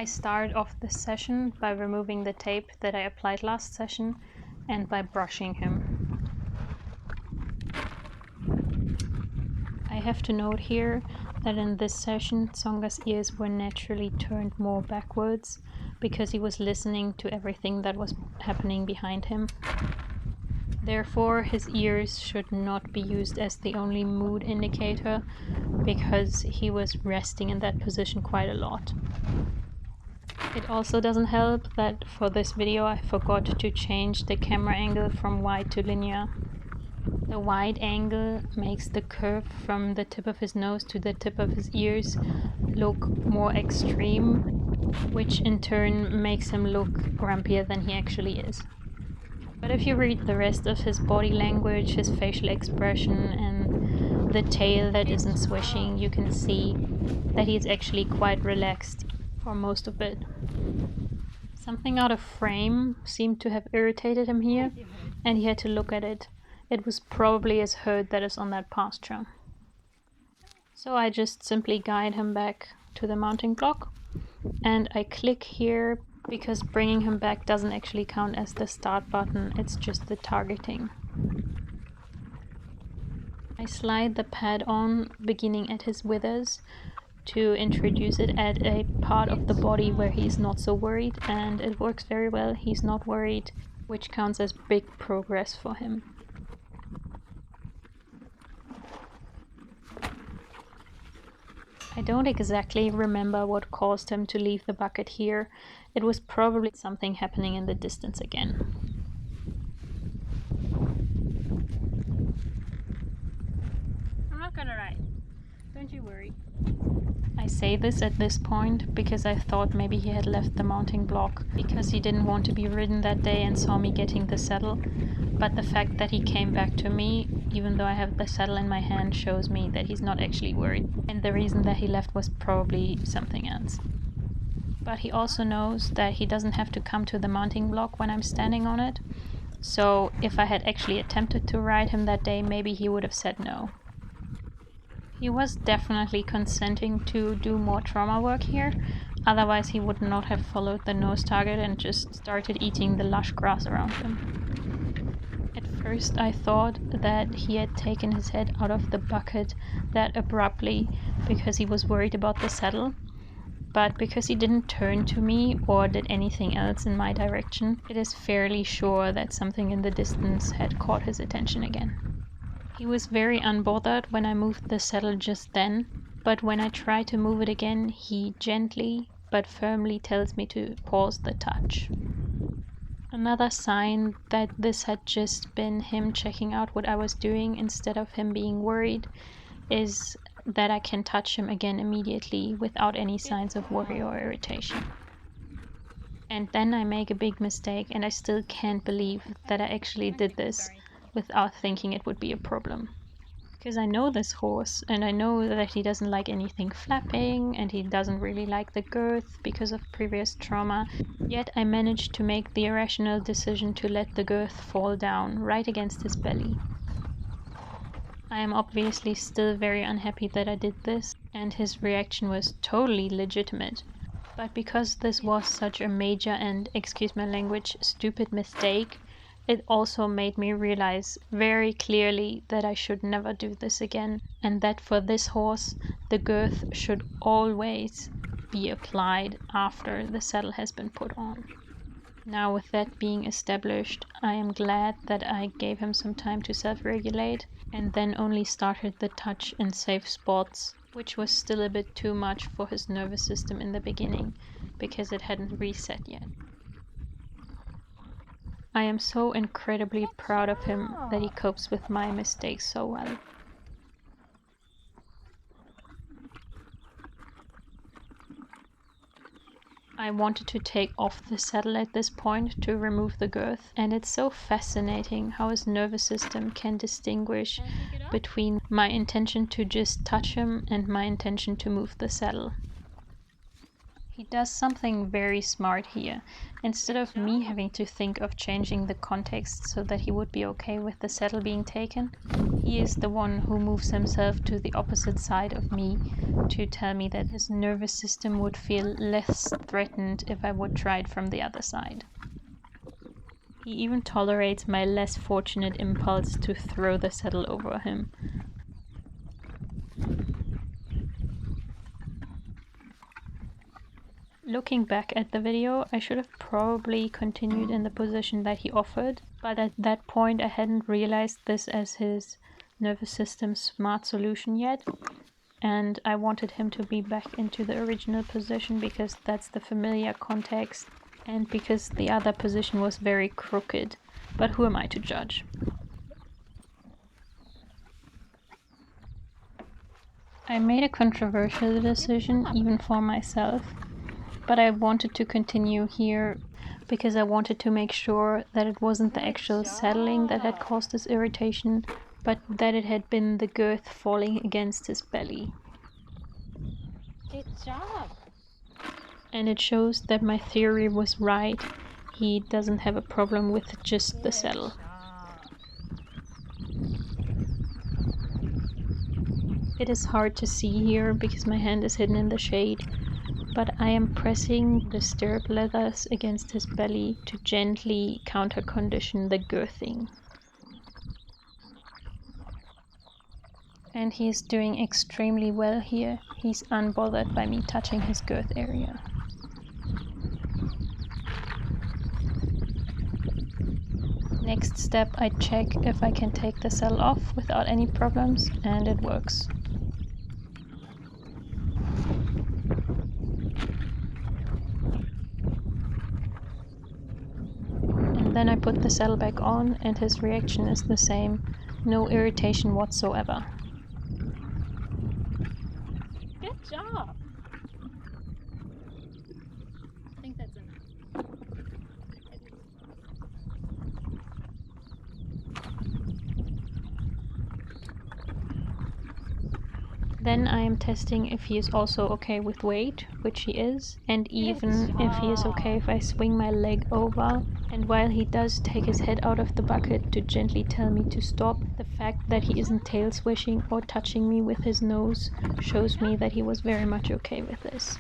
I start off this session by removing the tape that I applied last session and by brushing him. I have to note here that in this session Tsonga's ears were naturally turned more backwards because he was listening to everything that was happening behind him. Therefore, his ears should not be used as the only mood indicator because he was resting in that position quite a lot. It also doesn't help that for this video I forgot to change the camera angle from wide to linear. The wide angle makes the curve from the tip of his nose to the tip of his ears look more extreme, which in turn makes him look grumpier than he actually is. But if you read the rest of his body language, his facial expression and the tail that isn't swishing, you can see that he's actually quite relaxed for most of it. Something out of frame seemed to have irritated him here, and he had to look at it. It was probably his herd that is on that pasture. So I just simply guide him back to the mounting block, and I click here because bringing him back doesn't actually count as the start button, it's just the targeting. I slide the pad on, beginning at his withers, to introduce it at a part of the body where he's not so worried, and it works very well. He's not worried, which counts as big progress for him. I don't exactly remember what caused him to leave the bucket here. It was probably something happening in the distance again. I'm not gonna ride. Don't you worry. I say this at this point because I thought maybe he had left the mounting block because he didn't want to be ridden that day and saw me getting the saddle. But the fact that he came back to me, even though I have the saddle in my hand, shows me that he's not actually worried. And the reason that he left was probably something else. But he also knows that he doesn't have to come to the mounting block when I'm standing on it. So if I had actually attempted to ride him that day, maybe he would have said no. He was definitely consenting to do more trauma work here, otherwise he would not have followed the nose target and just started eating the lush grass around him. At first I thought that he had taken his head out of the bucket that abruptly because he was worried about the saddle, but because he didn't turn to me or did anything else in my direction, it is fairly sure that something in the distance had caught his attention again. He was very unbothered when I moved the saddle just then, but when I try to move it again, he gently but firmly tells me to pause the touch. Another sign that this had just been him checking out what I was doing instead of him being worried is that I can touch him again immediately without any signs of worry or irritation. And then I make a big mistake and I still can't believe that I actually did this without thinking it would be a problem. Because I know this horse and I know that he doesn't like anything flapping and he doesn't really like the girth because of previous trauma, yet I managed to make the irrational decision to let the girth fall down right against his belly. I am obviously still very unhappy that I did this, and his reaction was totally legitimate. But because this was such a major and, excuse my language, stupid mistake, it also made me realize very clearly that I should never do this again, and that for this horse, the girth should always be applied after the saddle has been put on. Now, with that being established, I am glad that I gave him some time to self-regulate and then only started the touch in safe spots, which was still a bit too much for his nervous system in the beginning because it hadn't reset yet. I am so incredibly proud of him that he copes with my mistakes so well. I wanted to take off the saddle at this point to remove the girth, and it's so fascinating how his nervous system can distinguish between my intention to just touch him and my intention to move the saddle. He does something very smart here. Instead of me having to think of changing the context so that he would be okay with the saddle being taken, he is the one who moves himself to the opposite side of me to tell me that his nervous system would feel less threatened if I would try it from the other side. He even tolerates my less fortunate impulse to throw the saddle over him. Looking back at the video, I should have probably continued in the position that he offered, but at that point I hadn't realized this as his nervous system's smart solution yet, and I wanted him to be back into the original position because that's the familiar context, and because the other position was very crooked, but who am I to judge? I made a controversial decision even for myself, but I wanted to continue here because I wanted to make sure that it wasn't the actual saddling that had caused this irritation, but that it had been the girth falling against his belly. Good job! And it shows that my theory was right. He doesn't have a problem with just the saddle. It is hard to see here because my hand is hidden in the shade, but I am pressing the stirrup leathers against his belly to gently counter-condition the girthing. And he is doing extremely well here. He's unbothered by me touching his girth area. Next step, I check if I can take the saddle off without any problems, and it works. And then I put the saddle back on, and his reaction is the same. No irritation whatsoever. Good job! I think that's enough. Then I am testing if he is also okay with weight, which he is, and even if he is okay if I swing my leg over. And while he does take his head out of the bucket to gently tell me to stop, the fact that he isn't tail swishing or touching me with his nose shows me that he was very much okay with this.